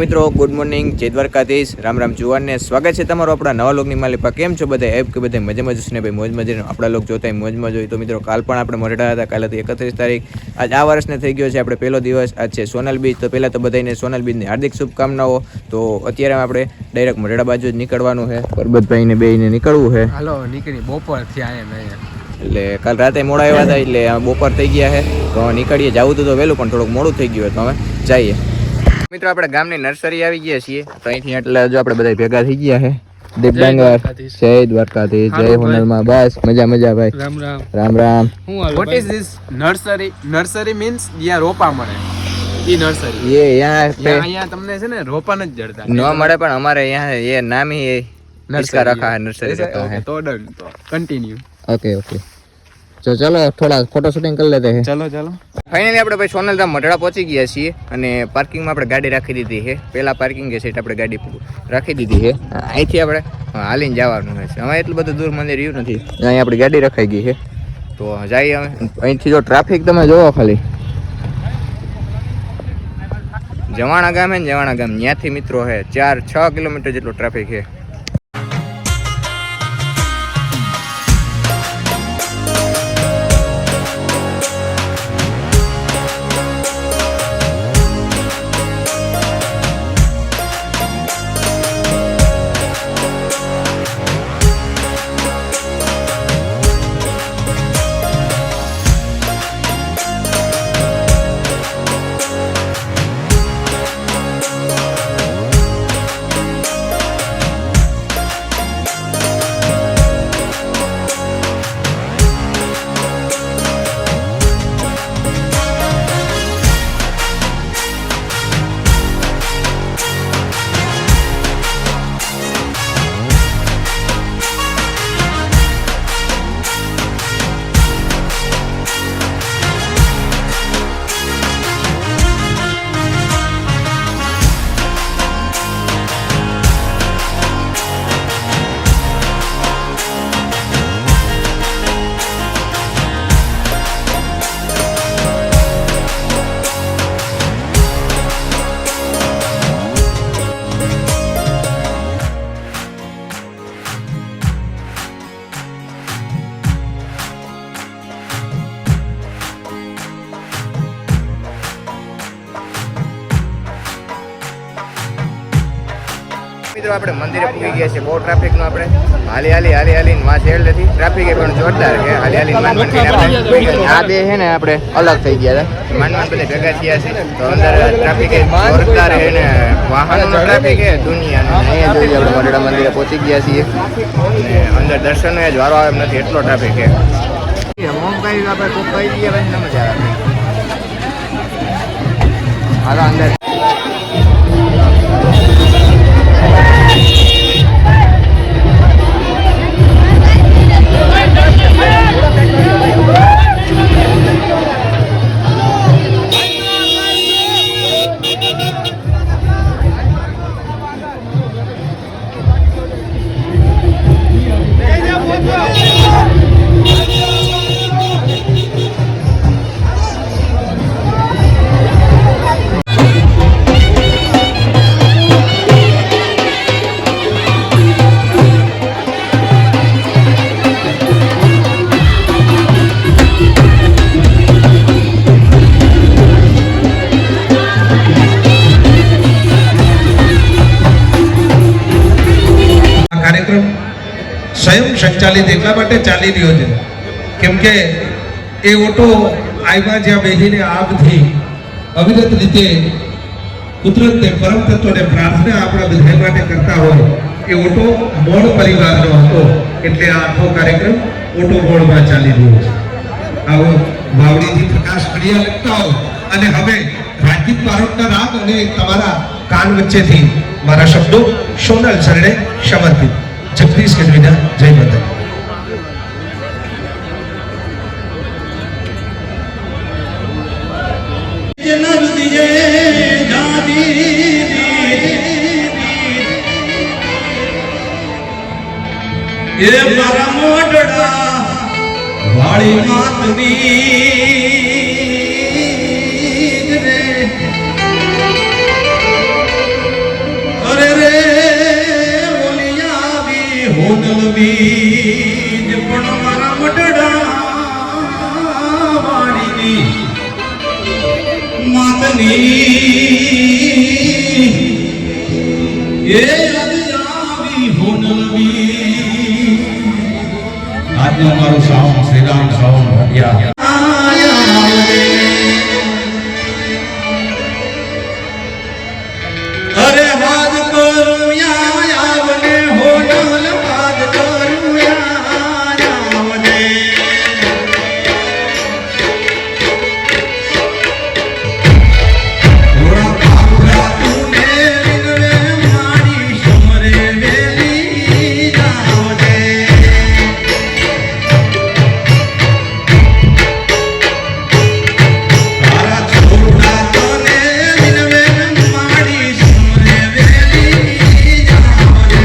મિત્રો good morning, જય દ્વારકાધીશ, રામ રામ જુવાન ને સ્વાગત છે તમારું આપણા નવા લોકની માલિપા. કેમ છો બધા? એપ કે બધા મજા મજા ને ભાઈ મોજ મજા આપણા લોક જોતા મોજમાં જોઈ. તો મિત્રો કાલ પણ આપણે મોઢેડા હતા, કાલે હતી 31 તારીખ. આજ આ વર્ષને થઈ ગયો છે આપણે પહેલો દિવસ. આજ છે સોનલ બીચ. તો પહેલાં તો બધાને સોનલ બીચની હાર્દિક શુભકામનાઓ. તો અત્યારે આપણે ડાયરેક્ટ મોઢેડા બાજુ જ નીકળવાનું છે. પરબતભાઈને બેયને નીકળવું છે. હાલો નીકળી બપોર થયા એટલે કાલ રાતે મોડા આવ્યા હતા એટલે બપોર થઈ ગયા છે. તો નીકળીએ. જવું તો વહેલું પણ થોડુંક મોડું થઈ ગયું. તો અમે જઈએ. મિત્રો આપણે ગામની નર્સરી આવી ગયા છીએ. તો અહીંથી એટલે જો આપણે બધા ભેગા થઈ ગયા છે. દેવડાંગર, જય દ્વારકાધીશ, જય હોનલમાં. બસ મજા મજા ભાઈ. Ram Ram Ram Ram. What is this nursery? Nursery means જ્યાં રોપા મળે. ઈ નર્સરી ये यहाँ અહીંયા તમને છે ને રોપા નથી જડતા. न મળે પણ અમારે यहाँ ये नाम ही इसका रखा है, नर्सरी रखा है. तो डन, तो कंटिन्यू. Okay okay. तो चलो थोड़ा फोटो शूटिंग कर लेते हैं. ચલો ચલો. ફાઇનલી આપણે ભાઈ સોનલધામ મોઢેડા પહોંચી ગયા છીએ અને પાર્કિંગમાં આપણે ગાડી રાખી દીધી છે. પહેલા પાર્કિંગ છે આપણે ગાડી રાખી દીધી છે. અહીંથી આપણે હાલીને જવાનું છે. હવે એટલું બધું દૂર મંદિર રહ્યું નથી. અહીં આપણી ગાડી રખાઈ ગઈ છે. તો જઈએ અમે. અહીંથી જો ટ્રાફિક તમે જોવો ખાલી. જવાણા ગામ હે ને, જવાણા ગામ ત્યાંથી મિત્રો છે 4-6 કિલોમીટર જેટલો ટ્રાફિક છે. મિત્રો આપણે મંદિરે પૂરી ગયા છે. બહુ ટ્રાફિક નો આપણે હાલીને માં શેડ નથી. ટ્રાફિક પણ જોરદાર છે. હાલીને આ બે છે ને આપણે અલગ થઈ ગયા હતા. માનવાન બધા ભેગા થયા છે. તો અંદર ટ્રાફિક જોરદાર છે ને વાહનોનો ટ્રાફિક છે દુનિયાનો. અહીંયા જોઈએ આપણે મોઢેડા મંદિરે પહોંચી ગયા છીએ અને અંદર દર્શન જ વારો આવે એમ નથી, એટલો ટ્રાફિક છે. મોંઘાઈ આપણે ખૂબ કહી દઈએ ભાઈ, મજા આવે. હાલો અંદર. સ્વયં સંચાલિત એટલા માટે ચાલી રહ્યો છે કેમ કે એ ઓટો આવ્યા જ્યાં બેસીને આપથી અવિરત રીતે કુદરતને પરમ તત્વને પ્રાર્થના આપણા બધા માટે કરતા હોય એ ઓટો મોડ પરિવારનો હતો. એટલે આ આખો કાર્યક્રમ ઓટો મોડમાં ચાલી રહ્યો છે. આવો વાવડીથી પ્રકાશ કડિયા લગતા હો અને હવે રાજદીપ બારોટના રાગ અને તમારા કાન વચ્ચેથી મારા શબ્દો સોનલ શરણે સમર્પિત. જગદીશ કેદવીના જય માતા. એ મારા મોઢડા વાળી માતવી રે એ આવી હોનલવી આજનો મારો સાઉન્ડ શ્રીરામ સાઉન્ડ ભટ્યા અરે હાજ કરું આવને હોનલ હાજ કરું આવને ઓરા પાપડા તુને વિનવે મારી સમરે વેલી જાવને તારા છોડા તને વિનવે મારી સમરે વેલી જાવને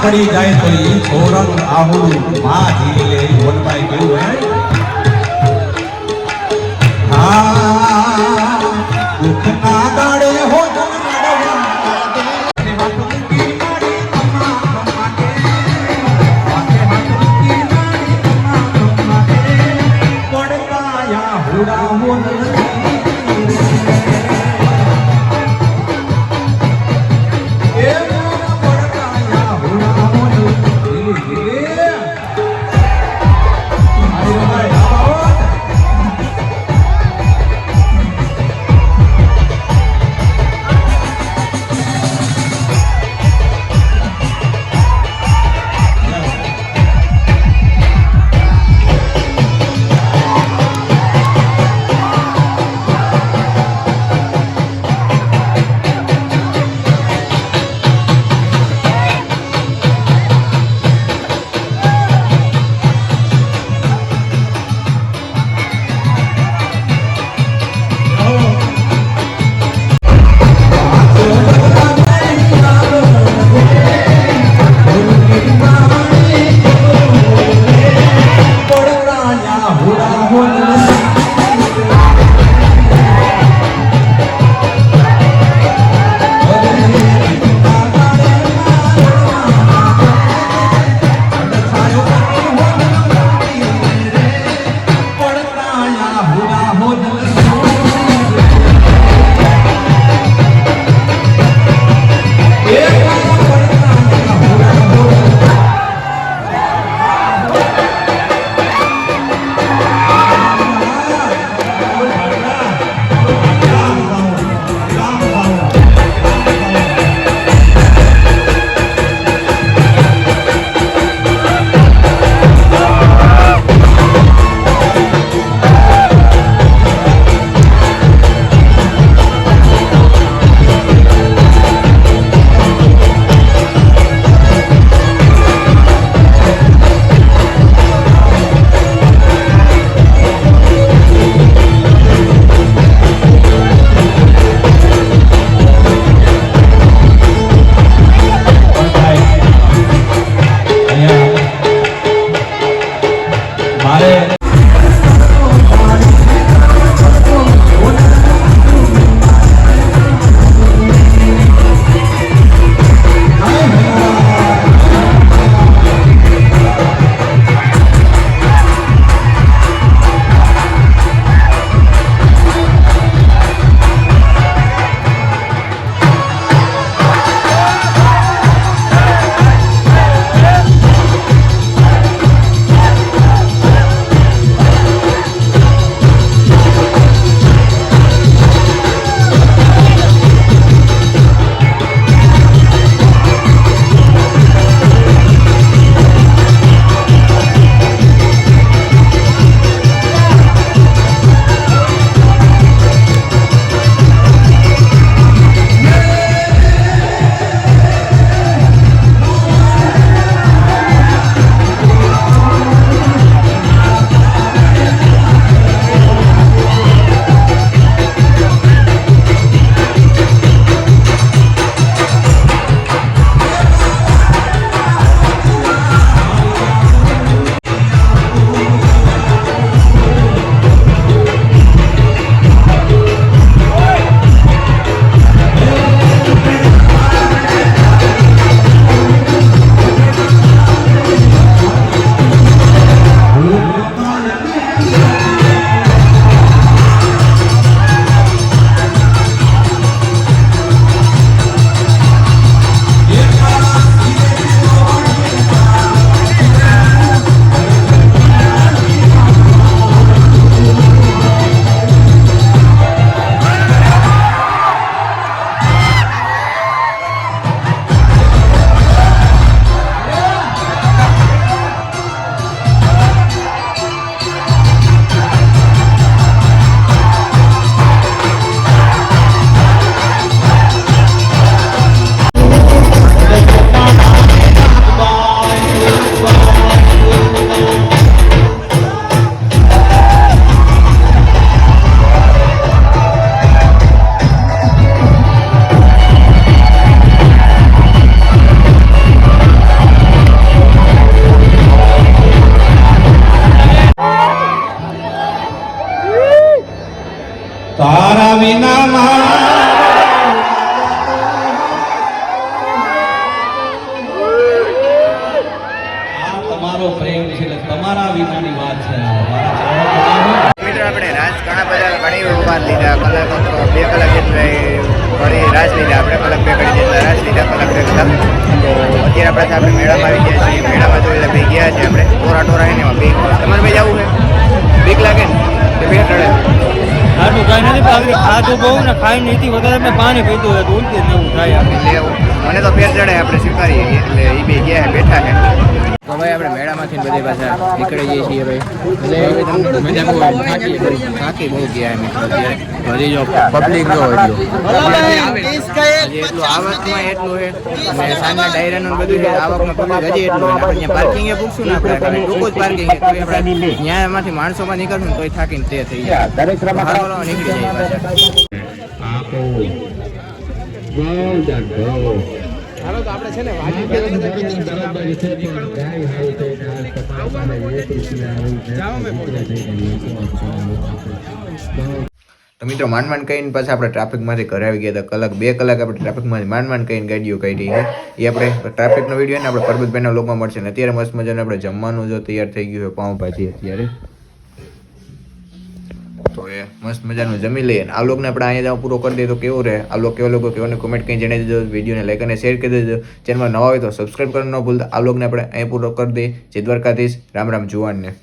પડી જાય તો ઈ છોરાનું આહુડું માં ઝીલી લે બોલવાય કેવું હે હા દુઃખના દાડે હો તમારો પ્રેમ છે એટલે તમારા વિનાની વાત છે મારા ચરણોમાં મિત્રો આપણે રાસ ઘણા બધા ઘણી વાર લીધા કલાક 2 કલાક જેટલા ઘણી રાસ લીધા આપણે કલાક 2 ઘડી જેટલા રાસ લીધા કલાક 2 કલાક તો અત્યારે આપણે મેળામાં આવી ગયા છીએ મેળામાં તો એટલે ભાઈ ગયા છે આપણે ટોરા એને એમાં બીક તમારે ભાઈ જવું છે બીક લાગે ને કે ભેટ રડે ખાટું કાંઈ નથી પાકડી ખાધું બહુ ને ખાઈ નથી વધારે મેં પાણી પીધું હોય તો ઉલટી જેવું થાય એટલે મને તો ફેર ચડે આપણે સ્વીકારીએ એટલે એ બે ગયા બેઠા છે તો ભાઈ આપણે મેળામાંથી બધી પાછા નીકળી જઈએ છીએ ભાઈ થાકી બહુ ગયા મિત્રો અત્યારે હજી જો પબ્લિક જો એટલું આવકમાં એટલું છે અને સાંજના ડાયરાનું બધું છે આવકમાં પબ્લિક હજી એટલું છે આપણે ત્યાં પાર્કિંગે પૂછશું ને આપણે ટૂંકું જ પાર્કિંગ છે તો આપણે ત્યાંમાંથી માણસોમાં નીકળશું તોય થાકીને તે થઈ જાય હારો નીકળી જાય પાછા હાલો તો આપણે છે ને વાજી તો મિત્રો માંડ કહીને પાછા આપણે ટ્રાફિકમાંથી ઘરે આવી ગયા હતા કલાક 2 કલાક આપણે ટ્રાફિકમાંથી માંડ કહીને ગાડીઓ કાઢી છે એ આપણે ટ્રાફિકનો વિડીયો ને આપણે પરબતભાઈના લોકોમાં મળશે ને અત્યારે મસ્ત મજાનું આપણે જમવાનું જો તૈયાર થઈ ગયું છે પાઉંભાજી અત્યારે તો એ મસ્ત મજાનું જમી લઈએ આ લોકોને આપણે અહીંયા પૂરો કરી દઈએ તો કેવું રહે આ લોકો કેવા લોકો કેવાને કોમેન્ટ કંઈ જણાવી દેજો વિડીયોને લાઈક અને શેર કરી દેજો ચેનલમાં નવા હોય તો સબસ્ક્રાઈબ કરવાનું ન ભૂલતા આ લોકોને આપણે અહીંયા પૂરો કરી દઈએ જય દ્વારકાધીશ રામ રામ જુવાનને